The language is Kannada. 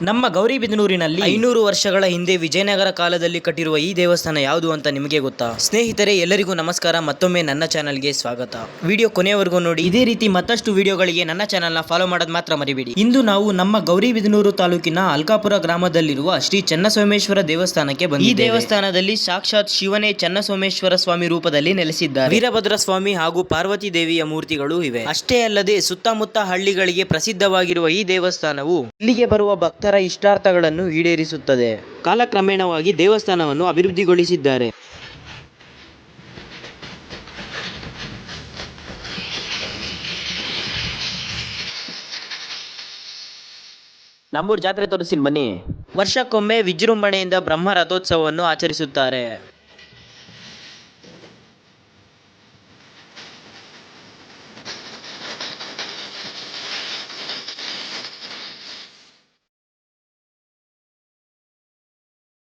ನಮ್ಮ ಗೌರಿಬಿದನೂರಿನಲ್ಲಿ 500 ವರ್ಷಗಳ ಹಿಂದೆ ವಿಜಯನಗರ ಕಾಲದಲ್ಲಿ ಕಟ್ಟಿರುವ ಈ ದೇವಸ್ಥಾನ ಯಾವುದು ಅಂತ ನಿಮಗೆ ಗೊತ್ತಾ? ಸ್ನೇಹಿತರೆ, ಎಲ್ಲರಿಗೂ ನಮಸ್ಕಾರ. ಮತ್ತೊಮ್ಮೆ ನನ್ನ ಚಾನಲ್ಗೆ ಸ್ವಾಗತ. ವಿಡಿಯೋ ಕೊನೆಯವರೆಗೂ ನೋಡಿ. ಇದೇ ರೀತಿ ಮತ್ತಷ್ಟು ವಿಡಿಯೋಗಳಿಗೆ ನನ್ನ ಚಾನಲ್ನ ಫಾಲೋ ಮಾಡೋದು ಮಾತ್ರ ಮರಿಬೇಡಿ. ಇಂದು ನಾವು ನಮ್ಮ ಗೌರಿಬಿದನೂರು ತಾಲೂಕಿನ ಅಲ್ಕಾಪುರ ಗ್ರಾಮದಲ್ಲಿರುವ ಶ್ರೀ ಚನ್ನಸೋಮೇಶ್ವರ ದೇವಸ್ಥಾನಕ್ಕೆ ಬಂದಿದ್ದೇವೆ. ಈ ದೇವಸ್ಥಾನದಲ್ಲಿ ಸಾಕ್ಷಾತ್ ಶಿವನೇ ಚನ್ನಸೋಮೇಶ್ವರ ಸ್ವಾಮಿ ರೂಪದಲ್ಲಿ ನೆಲೆಸಿದ್ದಾರೆ. ವೀರಭದ್ರ ಸ್ವಾಮಿ ಹಾಗೂ ಪಾರ್ವತಿ ದೇವಿಯ ಮೂರ್ತಿಗಳು ಇವೆ. ಅಷ್ಟೇ ಅಲ್ಲದೆ ಸುತ್ತಮುತ್ತ ಹಳ್ಳಿಗಳಿಗೆ ಪ್ರಸಿದ್ಧವಾಗಿರುವ ಈ ದೇವಸ್ಥಾನವು ಇಲ್ಲಿಗೆ ಬರುವ ಭಕ್ತರ ಇಷ್ಟಾರ್ಥಗಳನ್ನು ಈಡೇರಿಸುತ್ತದೆ. ಕಾಲಕ್ರಮೇಣವಾಗಿ ದೇವಸ್ಥಾನವನ್ನು ಅಭಿವೃದ್ಧಿಗೊಳಿಸಿದ್ದಾರೆ. ನಮ್ಮೂರ್ ಜಾತ್ರೆ ತೋರಿಸಿಲ್ ಬನ್ನಿ. ವರ್ಷಕ್ಕೊಮ್ಮೆ ವಿಜೃಂಭಣೆಯಿಂದ ಬ್ರಹ್ಮ ರಥೋತ್ಸವವನ್ನು ಆಚರಿಸುತ್ತಾರೆ.